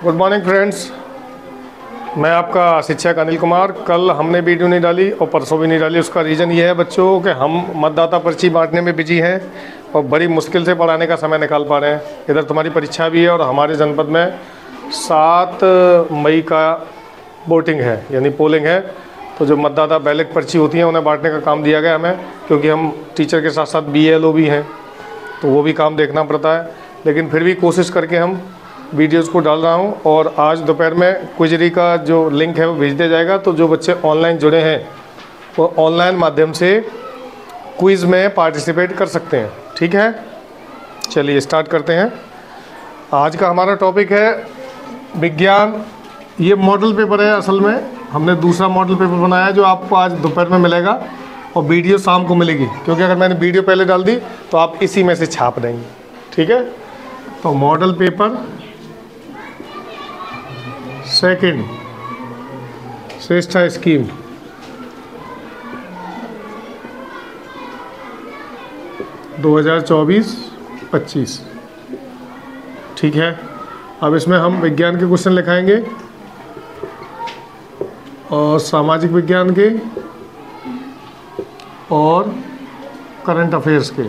Good morning friends, मैं आपका शिक्षक अनिल कुमार। कल हमने वीडियो नहीं डाली और परसों भी नहीं डाली। उसका रीज़न ये है बच्चों कि हम मतदाता पर्ची बांटने में बिजी हैं और बड़ी मुश्किल से पढ़ाने का समय निकाल पा रहे हैं। इधर तुम्हारी परीक्षा भी है और हमारे जनपद में 7 मई का वोटिंग है, यानी पोलिंग है। तो जो मतदाता बैलेट पर्ची होती हैं उन्हें बांटने का काम दिया गया हमें, क्योंकि हम टीचर के साथ साथ BLO भी हैं तो वो भी काम देखना पड़ता है। लेकिन फिर भी कोशिश करके हम वीडियोज़ को डाल रहा हूँ और आज दोपहर में क्विजरी का जो लिंक है वो भेज दिया जाएगा। तो जो बच्चे ऑनलाइन जुड़े हैं वो ऑनलाइन माध्यम से क्विज़ में पार्टिसिपेट कर सकते हैं। ठीक है, चलिए स्टार्ट करते हैं। आज का हमारा टॉपिक है विज्ञान। ये मॉडल पेपर है, असल में हमने दूसरा मॉडल पेपर बनाया है जो आपको आज दोपहर में मिलेगा और वीडियो शाम को मिलेगी, क्योंकि अगर मैंने वीडियो पहले डाल दी तो आप इसी में से छाप देंगे। ठीक है, तो मॉडल पेपर सेकंड श्रेष्ठा स्कीम दो 2024-25। ठीक है, अब इसमें हम विज्ञान के क्वेश्चन लिखाएंगे और सामाजिक विज्ञान के और करंट अफेयर्स के।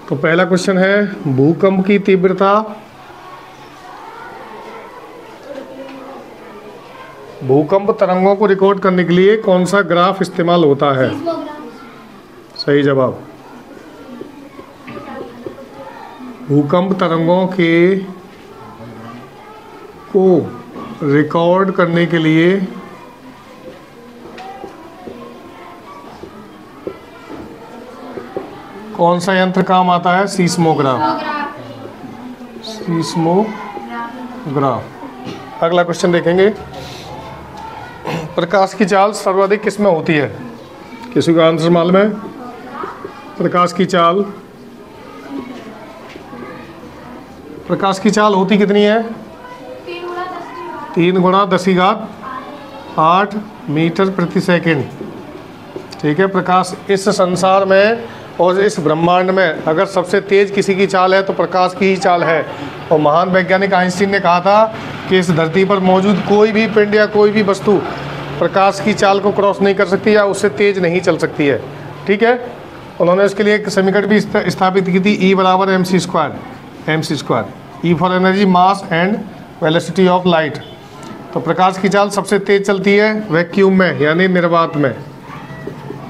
तो पहला क्वेश्चन है भूकंप की तीव्रता भूकंप तरंगों को रिकॉर्ड करने के लिए कौन सा ग्राफ इस्तेमाल होता है? सही जवाब। भूकंप तरंगों को रिकॉर्ड करने के लिए कौन सा यंत्र काम आता है? सीस्मोग्राफ। सीस्मोग्राफ। अगला क्वेश्चन देखेंगे, प्रकाश की चाल सर्वाधिक किसमें होती है? किसी को आंसर मालूम है? प्रकाश की चाल होती कितनी है? 3 × 10⁸ मीटर प्रति सेकंड। ठीक है, प्रकाश इस संसार में और इस ब्रह्मांड में अगर सबसे तेज किसी की चाल है तो प्रकाश की ही चाल है। और महान वैज्ञानिक आइंस्टीन ने कहा था कि इस धरती पर मौजूद कोई भी पिंड या कोई भी वस्तु प्रकाश की चाल को क्रॉस नहीं कर सकती या उससे तेज नहीं चल सकती है। ठीक है, उन्होंने इसके लिए एक समीकरण भी स्थापित की थी, E = mc²। E for energy, mass and velocity of light. तो प्रकाश की चाल सबसे तेज चलती है वैक्यूम में, यानी निर्वात में।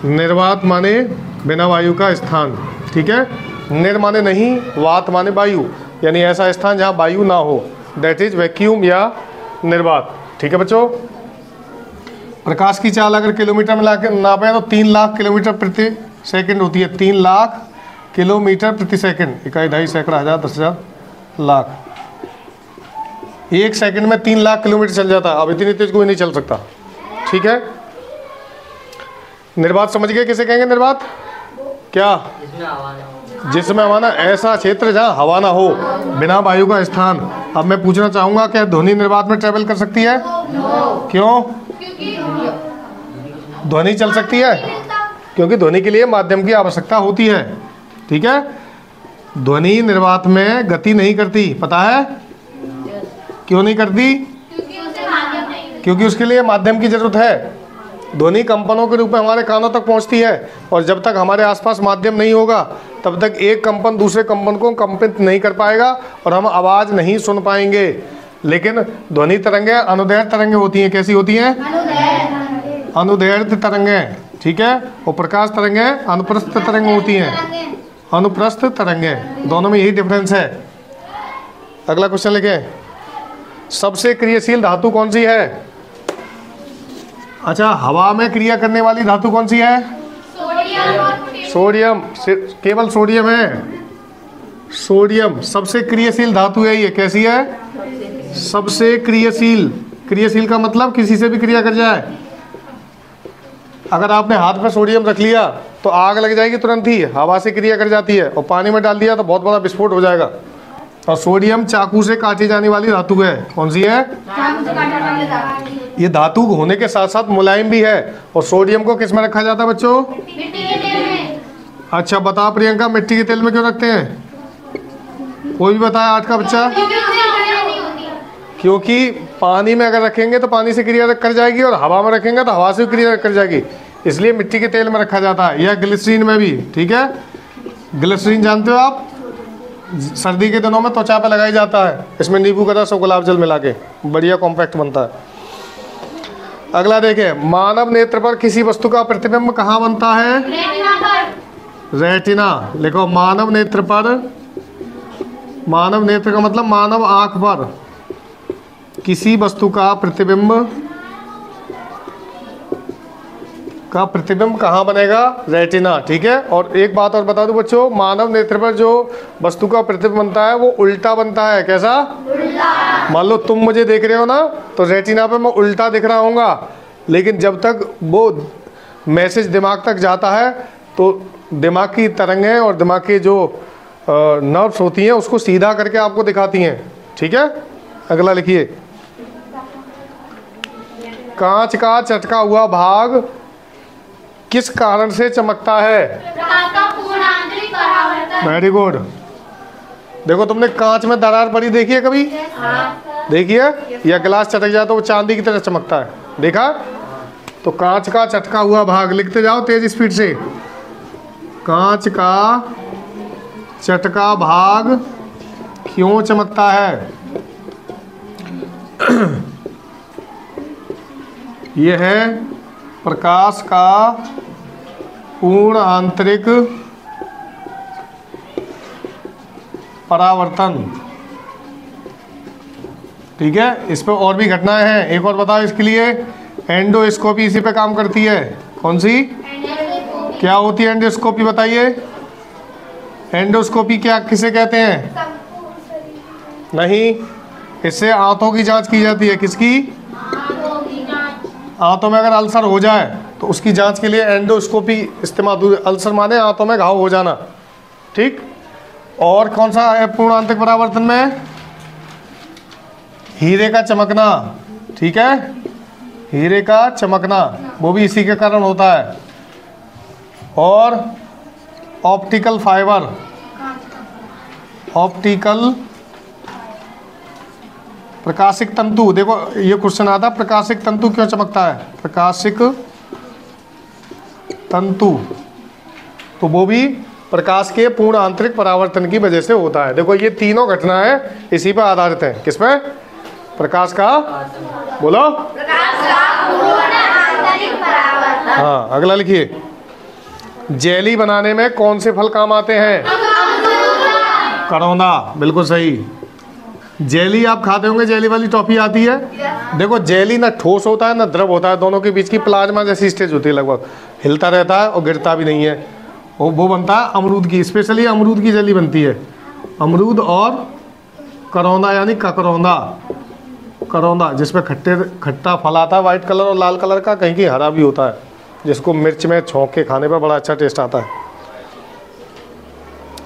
निर्वात माने बिना वायु का स्थान। ठीक है, निर माने नहीं, वात माने वायु, यानी ऐसा स्थान जहाँ वायु ना हो, दैट इज वैक्यूम या निर्वात। ठीक है बच्चों, प्रकाश की चाल अगर किलोमीटर में नापे तो 3 लाख किलोमीटर प्रति सेकंड होती है। 3 लाख किलोमीटर प्रति सेकंड, इकाई, ढाई, सैकड़ा, हजार, 10,000, लाख। 1 सेकंड में 3 लाख किलोमीटर चल जाता। अब इतनी तेज कोई नहीं चल सकता। ठीक है, निर्वात समझ गए किसे कहेंगे? निर्वात क्या? जिसमें हवा ना, ऐसा क्षेत्र जहाँ हवा ना हो, बिना वायु का स्थान। अब मैं पूछना चाहूंगा, क्या ध्वनि निर्वात में ट्रेवल कर सकती है? क्यों? ध्वनि चल सकती है क्योंकि ध्वनि के लिए माध्यम की आवश्यकता होती है। ठीक है, ध्वनि निर्वात में गति नहीं करती, पता है क्यों नहीं करती? क्योंकि उसके लिए माध्यम की जरूरत है। ध्वनि कंपनों के रूप में हमारे कानों तक पहुंचती है और जब तक हमारे आसपास माध्यम नहीं होगा तब तक एक कंपन दूसरे कंपन को कंपित नहीं कर पाएगा और हम आवाज़ नहीं सुन पाएंगे। लेकिन ध्वनि तरंगें अनुदैर्घ्य तरंगें होती हैं। कैसी होती हैं? अनुदैर्घ्य तरंगें। ठीक है, और प्रकाश तरंगें अनुप्रस्थ तरंग होती हैं। अनुप्रस्थ तरंगें, दोनों में यही डिफरेंस है। अगला क्वेश्चन लिखें, सबसे क्रियाशील धातु कौन सी है? अच्छा, हवा में क्रिया करने वाली धातु कौन सी है? सोडियम। केवल सोडियम है। सोडियम सबसे क्रियाशील धातु है। ये कैसी है? सबसे क्रियाशील। क्रियाशील का मतलब किसी से भी क्रिया कर जाए। अगर आपने हाथ में सोडियम रख लिया तो आग लग जाएगी तुरंत ही, हवा से क्रिया कर जाती है, और पानी में डाल दिया तो बहुत बड़ा विस्फोट हो जाएगा। और सोडियम चाकू से काटी जाने वाली धातु है। कौन सी है? ये धातु होने के साथ साथ मुलायम भी है। और सोडियम को किस में रखा जाता है बच्चों? अच्छा बता प्रियंका, मिट्टी के तेल में क्यों रखते हैं? कोई भी बताए आज का बच्चा? क्योंकि पानी में अगर रखेंगे तो पानी से क्रिया कर जाएगी, और हवा में रखेंगे तो हवा से क्रिया कर जाएगी, इसलिए मिट्टी के तेल में रखा जाता है, या ग्लिसरीन में भी। ठीक है, ग्लिसरीन जानते हो आप, सर्दी के दिनों में त्वचा पे लगाई जाता है, इसमें नींबू का रस और गुलाब जल मिला के बढ़िया कॉम्पैक्ट बनता है। अगला देखें, मानव नेत्र पर किसी वस्तु का प्रतिबिंब कहाँ बनता है? रेटिना। लिखो, मानव नेत्र पर, मानव नेत्र का मतलब मानव आंख पर किसी वस्तु का प्रतिबिंब कहाँ बनेगा? रेटिना। ठीक है, और एक बात और बता दूं बच्चों, मानव नेत्र पर जो वस्तु का प्रतिबिंब बनता है वो उल्टा बनता है। कैसा? उल्टा। मान लो तुम मुझे देख रहे हो ना, तो रेटिना पे मैं उल्टा दिख रहा हूँगा, लेकिन जब तक वो मैसेज दिमाग तक जाता है तो दिमाग की तरंगें और दिमाग की जो नर्व्स होती हैं उसको सीधा करके आपको दिखाती हैं। ठीक है, अगला लिखिए, कांच का चटका हुआ भाग किस कारण से चमकता है? Very good. देखो, तुमने कांच में दरार पड़ी देखी है कभी? देखिए, या गिलास चटक जाए तो वो चांदी की तरह चमकता है, देखा? तो कांच का चटका हुआ भाग, लिखते जाओ तेज स्पीड से, कांच का चटका भाग क्यों चमकता है? यह है प्रकाश का पूर्ण आंतरिक परावर्तन। ठीक है, इस पर और भी घटनाएं हैं, एक और बताओ इसके लिए। एंडोस्कोपी इसी पे काम करती है। कौन सी? क्या होती है एंडोस्कोपी, बताइए। एंडोस्कोपी क्या किसे कहते हैं? नहीं, इससे आंतों की जांच की जाती है। किसकी? आंतों में अगर अल्सर हो जाए तो उसकी जांच के लिए एंडोस्कोपी इस्तेमाल। अल्सर माने आंतों में घाव हो जाना। ठीक, और कौन सा है पूर्ण आंतरिक परावर्तन में? हीरे का चमकना। ठीक है, हीरे का चमकना वो भी इसी के कारण होता है। और ऑप्टिकल फाइबर, ऑप्टिकल प्रकाशिक तंतु। देखो ये क्वेश्चन आता है, प्रकाशिक तंतु क्यों चमकता है? प्रकाशिक तंतु, तो वो भी प्रकाश के पूर्ण आंतरिक परावर्तन की वजह से होता है। देखो ये तीनों घटनाएं इसी पर आधारित हैं। किस पे? प्रकाश का, बोलो, प्रकाश का पूर्ण आंतरिक परावर्तन। हाँ, अगला लिखिए, जेली बनाने में कौन से फल काम आते हैं? करौंदा। बिल्कुल सही। जेली आप खाते होंगे, जेली वाली टॉफी आती है। देखो जेली ना ठोस होता है ना द्रव होता है, दोनों के बीच की प्लाज्मा जैसी स्टेज होती है, लगभग हिलता रहता है और गिरता भी नहीं है। वो बनता है अमरूद की, स्पेशली अमरूद की जेली बनती है। अमरूद और करौंदा यानी ककरौंदा, करौंदा जिसमें खट्टा फल आता है वाइट कलर और लाल कलर का, कहीं की हरा भी होता है, जिसको मिर्च में छौंक के खाने पर बड़ा अच्छा टेस्ट आता है।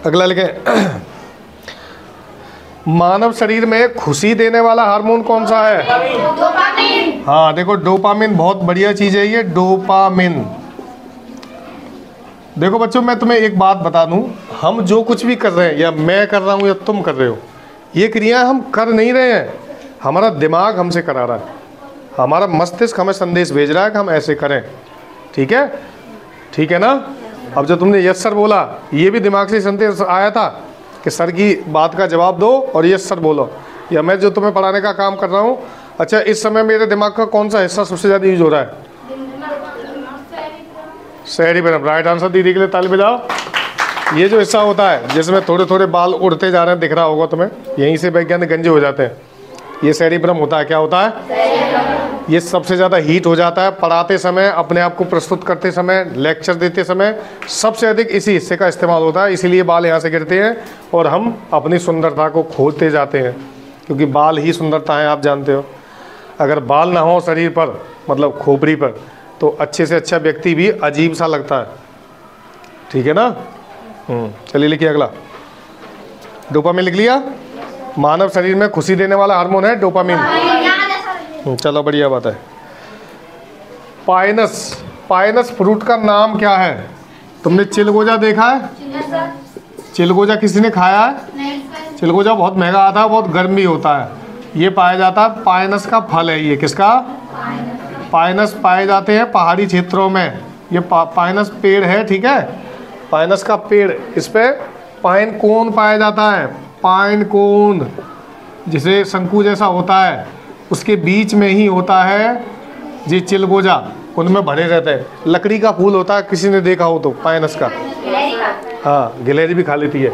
अगला लिखें, मानव शरीर में खुशी देने वाला हार्मोन कौन सा है? डोपामिन। हाँ देखो, डोपामिन बहुत बढ़िया चीज है ये, डोपामिन। देखो बच्चों, मैं तुम्हें एक बात बता दूं, हम जो कुछ भी कर रहे हैं, या मैं कर रहा हूं या तुम कर रहे हो, ये क्रिया हम कर नहीं रहे हैं, हमारा दिमाग हमसे करा रहा है, हमारा मस्तिष्क हमें संदेश भेज रहा है कि हम ऐसे करें। ठीक है, ठीक है ना? अब जो तुमने यस सर बोला, ये भी दिमाग से संदेश आया था कि सर की बात का जवाब दो और यस सर बोलो, या मैं जो तुम्हें पढ़ाने का काम कर रहा हूँ। अच्छा, इस समय मेरे दिमाग का कौन सा हिस्सा सबसे ज़्यादा यूज हो रहा है? सेरिबेलम। Right answer. दीदी के लिए ताली बजाओ। ये जो हिस्सा होता है जिसमें थोड़े थोड़े बाल उड़ते जा रहे हैं, दिख रहा होगा तुम्हें, यहीं से वैज्ञानिक गंजे हो जाते हैं, ये सेरिबेलम होता है। क्या होता है? ये सबसे ज़्यादा हीट हो जाता है पढ़ाते समय, अपने आप को प्रस्तुत करते समय, लेक्चर देते समय, सबसे अधिक इसी हिस्से का इस्तेमाल होता है। इसीलिए बाल यहाँ से गिरते हैं और हम अपनी सुंदरता को खोते जाते हैं, क्योंकि बाल ही सुंदरता है, आप जानते हो। अगर बाल ना हो शरीर पर, मतलब खोपड़ी पर, तो अच्छे से अच्छा व्यक्ति भी अजीब सा लगता है। ठीक है ना? चलिए लिखिए अगला, डोपामिन लिख लिया। मानव शरीर में खुशी देने वाला हार्मोन है डोपामिन। चलो बढ़िया बात है। पाइनस, पाइनस फ्रूट का नाम क्या है? तुमने चिलगोजा देखा है? चिलगोजा किसी ने खाया है? चिलगोजा बहुत महंगा आता है, बहुत गर्म भी होता है। ये पाया जाता है, पाइनस का फल है ये। किसका? पाइनस पाए जाते हैं पहाड़ी क्षेत्रों में। ये पाइनस पेड़ है, ठीक है, पाइनस का पेड़। इस पे पाइन कोन पाया जाता है, पाइन कोन जिसे शंकु जैसा होता है, उसके बीच में ही होता है जी चिलगोजा, उनमें भरे रहते हैं। लकड़ी का फूल होता है, किसी ने देखा हो तो, पाइनस का। हाँ, गिलहरी भी खा लेती है।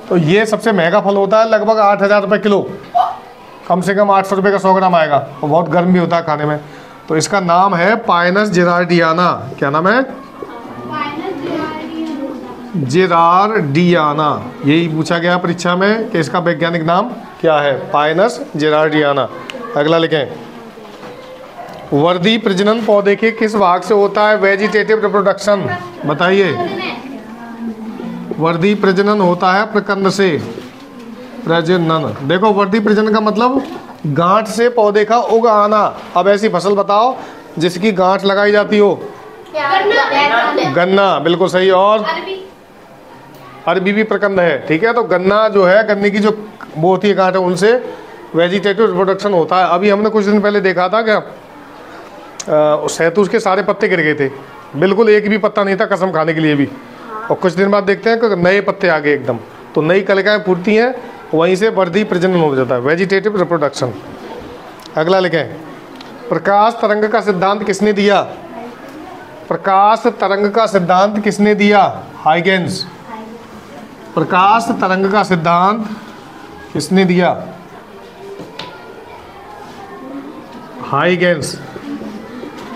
तो ये सबसे महंगा फल होता है, लगभग 8,000 रुपये किलो, कम से कम 800 रुपये का 100 ग्राम आएगा, और बहुत गर्म भी होता है खाने में। तो इसका नाम है पाइनस जेरार्डियाना। क्या नाम है? जेरार्डियाना। यही पूछा गया परीक्षा में कि इसका वैज्ञानिक नाम क्या है, पाइनस जेरार्डियाना। अगला लिखें, वर्दी प्रजनन पौधे के किस भाग से होता है? Vegetative reproduction. बताइए। वर्दी प्रजनन होता है प्रकंद से। प्रजनन, देखो वर्दी प्रजनन का मतलब गांठ से पौधे का उग आना। अब ऐसी फसल बताओ जिसकी गांठ लगाई जाती हो। गन्ना, बिल्कुल सही। और अरबी भी प्रकंद है, ठीक है। तो गन्ना जो है, गन्ने की जो वो होती है गांठ, उनसे वेजिटेटिव रिप्रोडक्शन होता है। अभी हमने कुछ दिन पहले देखा था क्या, शहतूत के सारे पत्ते गिर गए थे, बिल्कुल एक भी पत्ता नहीं था कसम खाने के लिए भी। और कुछ दिन बाद देखते हैं कि नए पत्ते आ गए एकदम, तो नई कलिकाएं फूटती हैं, वहीं से वर्दी प्रजनन हो जाता है, वेजिटेटिव रिप्रोडक्शन। अगला लिखें, प्रकाश तरंग का सिद्धांत किसने दिया? प्रकाश तरंग का सिद्धांत किसने दिया? हाइगेंस। प्रकाश तरंग का सिद्धांत किसने दिया? हाइगेंस।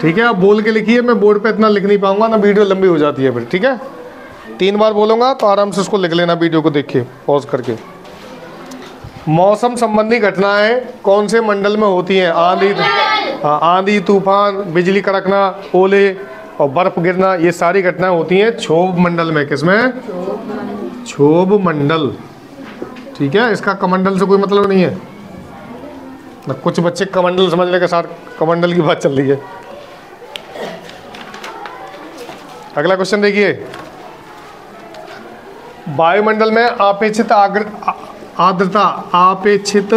ठीक है, आप बोल के लिखिए, मैं बोर्ड पे इतना लिख नहीं पाऊंगा ना, वीडियो लंबी हो जाती है फिर। ठीक है, 3 बार बोलूंगा तो आराम से उसको लिख लेना, वीडियो को देख के पॉज करके। मौसम संबंधी घटनाएं कौन से मंडल में होती हैं? आंधी, तूफान, बिजली कड़कना, ओले और बर्फ गिरना, ये सारी घटनाएं होती हैं क्षोभ मंडल में। किसमें? क्षोभ मंडल। ठीक है, इसका कमंडल से कोई मतलब नहीं है ना। कुछ बच्चे कमंडल समझने के साथ कमंडल की बात चल रही है। अगला क्वेश्चन देखिए, वायुमंडल में अपेक्षित आर्द्रता, अपेक्षित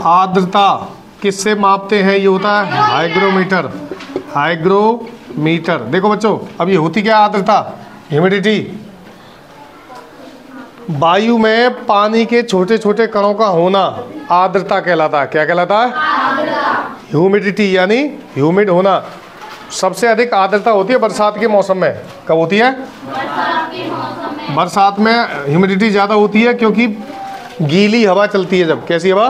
आर्द्रता किससे मापते हैं? ये होता है हाइग्रोमीटर। हाइग्रोमीटर। देखो बच्चों, अब ये होती क्या आर्द्रता? ह्यूमिडिटी। वायु में पानी के छोटे छोटे कणों का होना आर्द्रता कहलाता है। क्या कहलाता है? ह्यूमिडिटी, यानी ह्यूमिड होना। सबसे अधिक आर्द्रता होती है बरसात के मौसम में। कब होती है? बरसात में ह्यूमिडिटी ज़्यादा होती है, क्योंकि गीली हवा चलती है जब। कैसी हवा?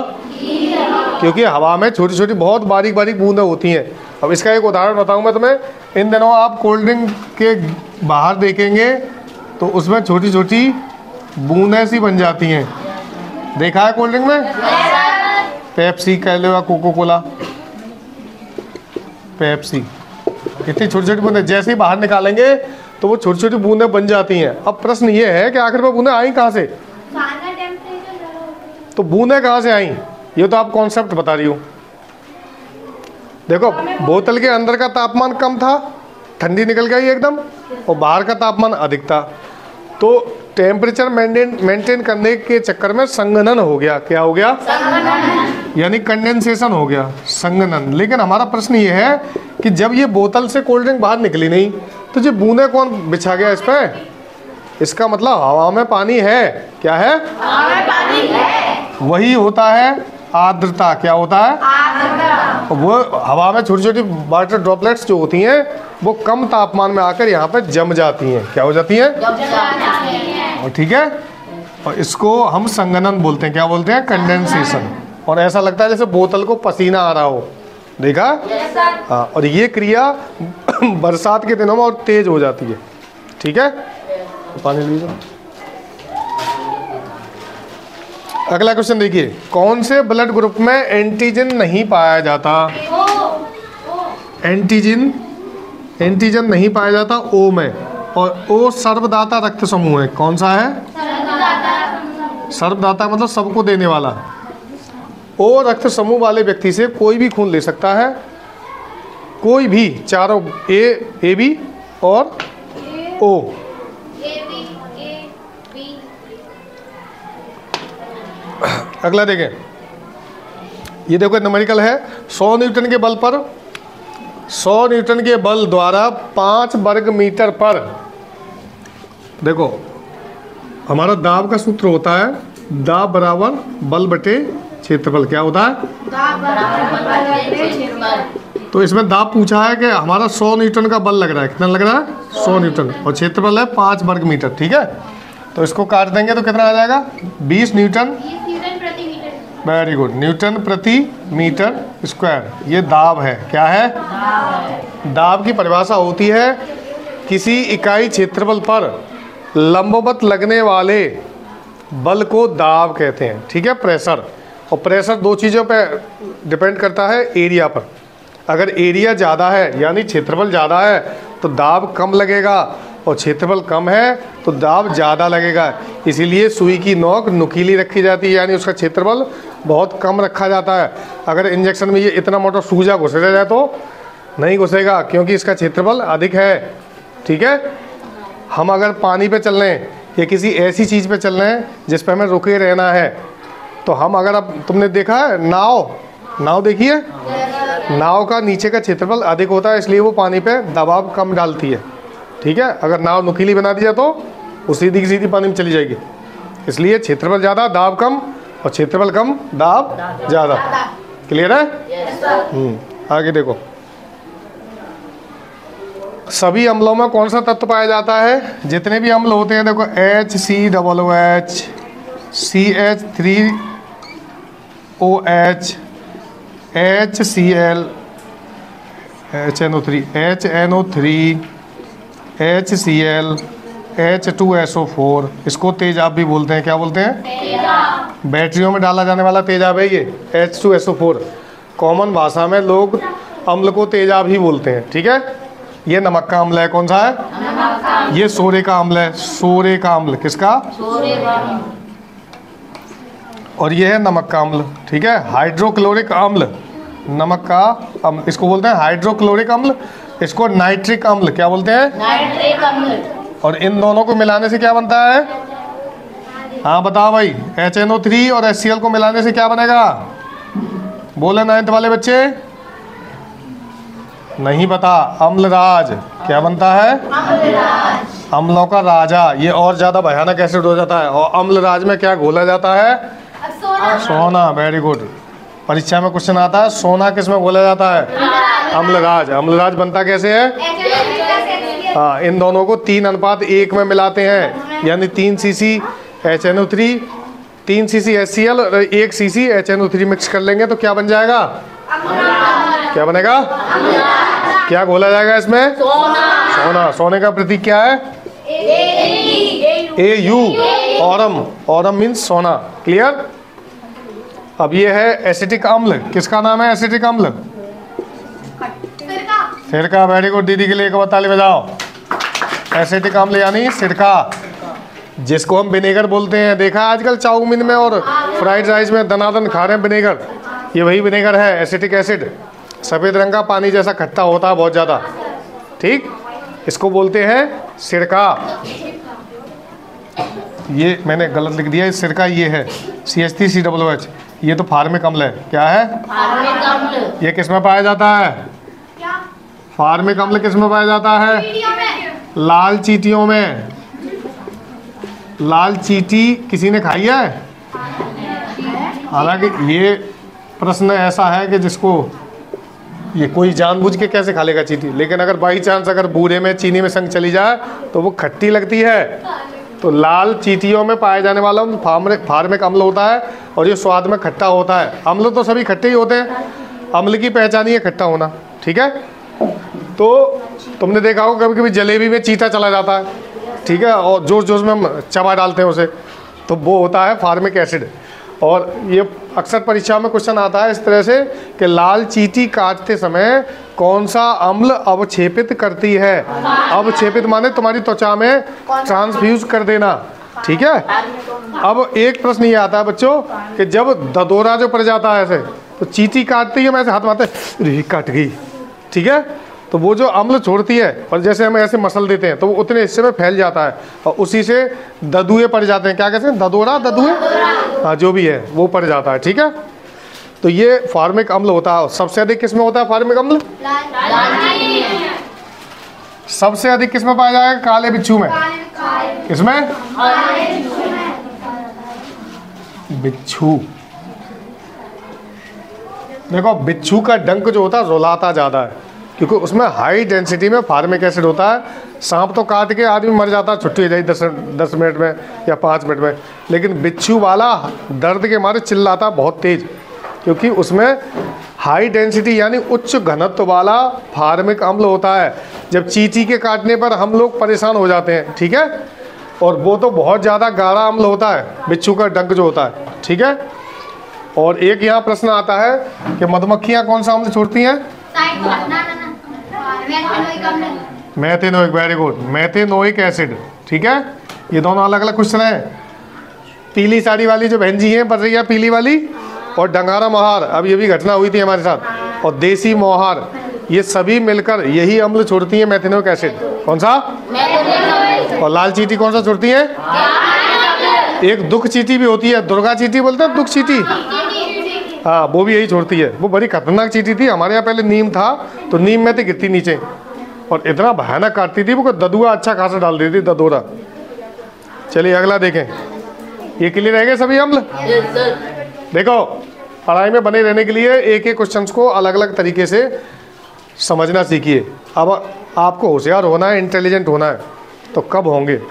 क्योंकि हवा में छोटी छोटी बहुत बारीक बारीक बूंदें होती हैं। अब इसका एक उदाहरण बताऊं मैं तुम्हें। इन दिनों आप कोल्ड ड्रिंक के बाहर देखेंगे तो उसमें छोटी छोटी बूंदें सी बन जाती हैं। देखा है कोल्ड ड्रिंक में? पेप्सी कह लो या कोको कोला। पेप्सी, इतनी छोटी छोटी बूंदें जैसे ही बाहर निकालेंगे तो वो छोटी छोटी बूंदें बन जाती हैं। अब प्रश्न ये है कि आखिर में बूंदें आई कहाँ से? तो बूंदें कहाँ से आई? ये तो आप कॉन्सेप्ट बता रही हो। देखो, बोतल के अंदर का तापमान कम था, ठंडी निकल गई एकदम, और बाहर का तापमान अधिक था, तो टेम्परेचर मेंटेन करने के चक्कर में संघनन हो गया। क्या हो गया? यानी कंडेंसेशन हो गया, संघनन। लेकिन हमारा प्रश्न ये है कि जब ये बोतल से कोल्ड ड्रिंक बाहर निकली नहीं, तो ये बूंदे कौन बिछा गया इस पे? इसका मतलब हवा में पानी है। क्या है? हवा में पानी है। वही होता है आर्द्रता। क्या होता है? आर्द्रता। वो हवा में छोटी छोटी वाटर ड्रॉपलेट्स जो होती हैं वो कम तापमान में आकर यहाँ पे जम जाती हैं। क्या हो जाती हैं? जम जाती हैं। और ठीक है, और इसको हम संघनन बोलते हैं। क्या बोलते हैं? कंडेंसेशन। और ऐसा लगता है जैसे बोतल को पसीना आ रहा हो। देखा? हाँ, और ये क्रिया बरसात के दिनों में और तेज हो जाती है। ठीक है, पानी लीजिए। अगला क्वेश्चन देखिए, कौन से ब्लड ग्रुप में एंटीजन नहीं पाया जाता? एंटीजन नहीं पाया जाता ओ में। और ओ सर्वदाता रक्त समूह है। कौन सा है? सर्वदाता मतलब सबको देने वाला। ओ रक्त समूह वाले व्यक्ति से कोई भी खून ले सकता है, कोई भी चारों ए बी और ओ, अगला देखें, ये देखो न्यूमेरिकल है। 100 न्यूटन के बल पर 100 न्यूटन के बल द्वारा 5 वर्ग मीटर पर, देखो हमारा दाब का सूत्र होता है दाब बराबर बल बटे क्षेत्रफल। क्या होता है? दाब बराबर बल बटे क्षेत्रफल। तो इसमें दाब पूछा है कि हमारा 100 न्यूटन का बल लग रहा है, कितना लग रहा है? 100 न्यूटन, और क्षेत्रफल है 5 वर्ग मीटर। ठीक है, तो इसको काट देंगे तो कितना आ जाएगा? 20 न्यूटन प्रति मीटर। वेरी गुड, न्यूटन प्रति मीटर स्क्वायर। ये दाब है। क्या है? दाब की परिभाषा होती है किसी इकाई क्षेत्रफल पर लंबवत लगने वाले बल को दाब कहते हैं। ठीक है, प्रेशर। और प्रेशर दो चीज़ों पे डिपेंड करता है, एरिया पर। अगर एरिया ज़्यादा है यानी क्षेत्रफल ज़्यादा है तो दाब कम लगेगा, और क्षेत्रफल कम है तो दाब ज़्यादा लगेगा। इसीलिए सुई की नोक नुकीली रखी जाती है, यानी उसका क्षेत्रफल बहुत कम रखा जाता है। अगर इंजेक्शन में ये इतना मोटा सूजा घुस जाए तो नहीं घुसेगा, क्योंकि इसका क्षेत्रफल अधिक है। ठीक है, हम अगर पानी पे चल रहे हैं या किसी ऐसी चीज़ पे चल रहे हैं जिस पे हमें रुके रहना है, तो हम अगर, अब तुमने देखा है नाव देखिए, नाव का नीचे का क्षेत्रफल अधिक होता है, इसलिए वो पानी पे दबाव कम डालती है। ठीक है, अगर नाव नुकीली बना दिया तो वो सीधी की सीधी पानी में चली जाएगी। इसलिए क्षेत्रफल ज़्यादा दाब कम, और क्षेत्रफल कम दाब ज़्यादा। क्लियर है? आगे देखो, सभी अम्लों में कौन सा तत्व पाया जाता है? जितने भी अम्ल होते हैं, देखो HCOOH, CH3OH, HCl, HNO3, HCl, H2SO4, इसको तेजाब भी बोलते हैं। क्या बोलते हैं? बैटरियों में डाला जाने वाला तेजाब है ये H2SO4। कॉमन भाषा में लोग अम्ल को तेजाब ही बोलते हैं। ठीक है, ये नमक का अम्ल है। कौन सा है? ये सोरे का अम्ल है। सोरे का अम्ल किसका? सोरे का। और ये है नमक का अम्ल। ठीक है, हाइड्रोक्लोरिक अम्ल, नमक का अम्ल, इसको बोलते हैं हाइड्रोक्लोरिक अम्ल। इसको नाइट्रिक अम्ल क्या बोलते हैं? नाइट्रिक अम्ल। और इन दोनों को मिलाने से क्या बनता है? हाँ बताओ भाई, HNO3 और HCl को मिलाने से क्या बनेगा? बोले 9th वाले बच्चे, नहीं पता। अम्लराज। क्या बनता है? अम्लराज। अम्लों का राजा। ये और ज्यादा भयानक एसिड हो जाता है। और अम्लराज में क्या घोला जाता है? सोना। वेरी गुड, परीक्षा में क्वेश्चन आता है सोना किस में घोला जाता है? अम्लराज। अम्लराज बनता कैसे है? हाँ, इन दोनों को 3:1 में मिलाते हैं, यानी 3 cc HNO3, 3 cc HCl और 1 cc HNO3 मिक्स कर लेंगे तो क्या बन जाएगा? क्या बनेगा? क्या घोला जाएगा इसमें? सोना। सोने का प्रतीक क्या है? AU। ऑरम। ऑरम मीन्स सोना। क्लियर? अब ये है एसिटिक अम्ल। किसका नाम है एसिटिक अम्ल? सिरका। वेरी गुड, दीदी के लिए एक बार ताली बजाओ। एसिटिक अम्ल यानी सिरका, जिसको हम विनेगर बोलते हैं। देखा आजकल चाउमीन में और फ्राइड राइस में दनादन खा रहे हैं विनेगर, ये वही विनेगर है, एसिटिक एसिड। सफ़ेद रंग का पानी जैसा खट्टा होता है बहुत ज़्यादा। ठीक, इसको बोलते हैं सिरका। ये मैंने गलत लिख दिया, सिरका ये है CH3COOH। ये तो फार्मिक अम्ल है। क्या है? फार्मिक अम्ल। ये किस में पाया जाता है? फार्मिक अम्ल किस में पाया जाता है? लाल चींटियों में। लाल चींटी किसी ने खाई है? हालांकि ये प्रश्न ऐसा है कि जिसको ये कोई जानबूझ के कैसे खा लेगा चींटी, लेकिन अगर बाई चांस अगर बूढ़े में चीनी में संग चली जाए तो वो खट्टी लगती है। तो लाल चींटियों में पाए जाने वाला फार्मिक अम्ल होता है, और ये स्वाद में खट्टा होता है। अम्ल तो सभी खट्टे ही होते हैं, अम्ल की पहचान ही है खट्टा होना। ठीक है, तो तुमने देखा होगा कभी कभी जलेबी में चीता चला जाता है, ठीक है, और जोश जोश में हम चबा डालते हैं उसे, तो वो होता है फार्मिक एसिड। और ये अक्सर परीक्षा में क्वेश्चन आता है इस तरह से कि लाल चींटी काटते समय कौन सा अम्ल अवक्षेपित करती है? अवक्षेपित माने तुम्हारी त्वचा में ट्रांसफ्यूज कर देना। ठीक है, अब एक प्रश्न ये आता है बच्चों कि जब ददोरा जो पड़ जाता है ऐसे, तो चींटी काटती है, मैं ऐसे हाथ मारते कट गई, ठीक है। तो वो जो अम्ल छोड़ती है और जैसे हम ऐसे मसल देते हैं तो वो उतने हिस्से में फैल जाता है और उसी से ददुए पड़ जाते हैं। क्या कहते हैं? ददोरा, ददुए, हाँ जो भी है वो पड़ जाता है, ठीक है। तो ये फार्मिक अम्ल होता है। सबसे अधिक किसमें होता है फार्मिक अम्ल? सबसे अधिक किसमें पाया जाएगा? काले बिच्छू में। किसमें? बिच्छू। देखो बिच्छू का डंक जो होता है रुलाता ज़्यादा है क्योंकि उसमें हाई डेंसिटी में फार्मिक एसिड होता है। सांप तो काट के आदमी मर जाता है, छुट्टी हो जाए 10 मिनट में या 5 मिनट में, लेकिन बिच्छू वाला दर्द के मारे चिल्लाता बहुत तेज क्योंकि उसमें हाई डेंसिटी यानी उच्च घनत्व वाला फार्मिक अम्ल होता है। जब चींटी के काटने पर हम लोग परेशान हो जाते हैं, ठीक है, और वो तो बहुत ज़्यादा गाढ़ा अम्ल होता है बिच्छू का डंक जो होता है, ठीक है। और एक यहाँ प्रश्न आता है कि मधुमक्खियाँ कौन सा अम्ल छोड़ती हैं? Methanoic, very good, methanoic acid, ठीक है। ये दोनों अलग अलग क्वेश्चन है। पीली साड़ी वाली जो बहन जी हैं पढ़ रही है पीली वाली, और डंगारा मोहार, अब ये भी घटना हुई थी हमारे साथ, और देसी मोहार, ये सभी मिलकर यही अम्ल छोड़ती है मेथेनोइक एसिड। कौन सा? और लाल चींटी कौन सा छोड़ती है? एक दुख चींटी भी होती है, दुर्गा चींटी बोलते हैं, दुख चींटी, हाँ वो भी यही छोड़ती है। वो बड़ी खतरनाक चींटी थी। हमारे यहाँ पहले नीम था तो नीम में तो गिरती नीचे और इतना भयानक काटती थी वो, ददुआ अच्छा खासा डाल देती, ददोरा। चलिए अगला देखें। ये क्लियर रहेगा सभी अम्ल? देखो पढ़ाई में बने रहने के लिए एक एक क्वेश्चन को अलग अलग तरीके से समझना सीखिए। अब आपको होशियार होना है, इंटेलिजेंट होना है, तो कब होंगे?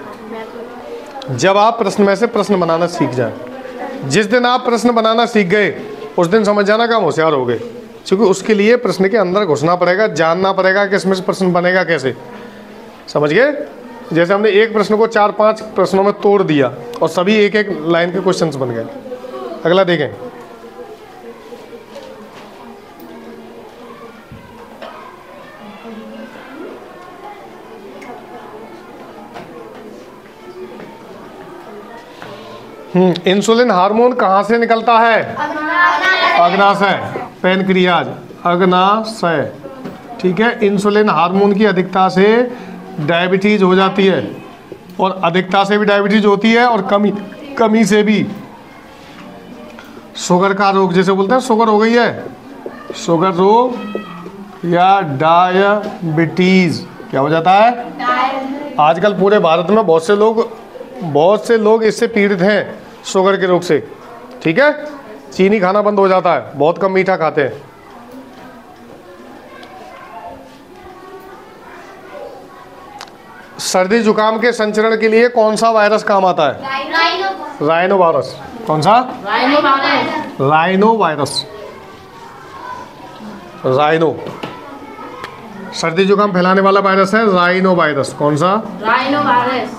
जब आप प्रश्न में से प्रश्न बनाना सीख जाएं। जिस दिन आप प्रश्न बनाना सीख गए उस दिन समझ जाना कि हम होशियार हो गए, क्योंकि उसके लिए प्रश्न के अंदर घुसना पड़ेगा, जानना पड़ेगा कि इसमें से प्रश्न बनेगा कैसे। समझ गए? जैसे हमने एक प्रश्न को 4-5 प्रश्नों में तोड़ दिया और सभी एक एक लाइन के क्वेश्चंस बन गए। अगला देखें। इंसुलिन हार्मोन कहाँ से निकलता है? अग्नाशय, पैनक्रियाज, अग्नाशय, ठीक है। इंसुलिन हार्मोन की अधिकता से डायबिटीज हो जाती है, और अधिकता से भी डायबिटीज होती है, और कमी से भी शुगर का रोग, जैसे बोलते हैं शुगर हो गई है, शुगर रोग या डायबिटीज क्या हो जाता है? आजकल पूरे भारत में बहुत से लोग इससे पीड़ित हैं, शुगर के रोग से, ठीक है। चीनी खाना बंद हो जाता है, बहुत कम मीठा खाते हैं। सर्दी जुकाम के संचरण के लिए कौन सा वायरस काम आता है? Rhino virus. कौन सा? Rhino virus. राइनो सर्दी जुकाम फैलाने वाला वायरस है, राइनो वायरस। कौन सा? राइनो वायरस,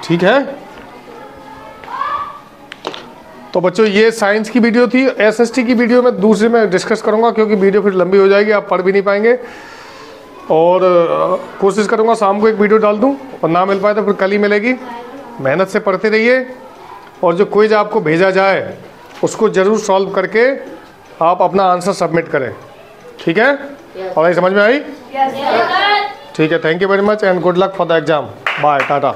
ठीक है। तो बच्चों ये साइंस की वीडियो थी। एसएसटी की वीडियो में दूसरे में डिस्कस करूंगा क्योंकि वीडियो फिर लंबी हो जाएगी, आप पढ़ भी नहीं पाएंगे। और कोशिश करूंगा शाम को एक वीडियो डाल दूं, और ना मिल पाए तो फिर कल ही मिलेगी। मेहनत से पढ़ते रहिए, और जो क्विज आपको भेजा जाए उसको ज़रूर सॉल्व करके आप अपना आंसर सबमिट करें, ठीक है। पढ़ाई समझ में आई? ठीक है, thank you very much and good luck for the exam. Bye, Tata.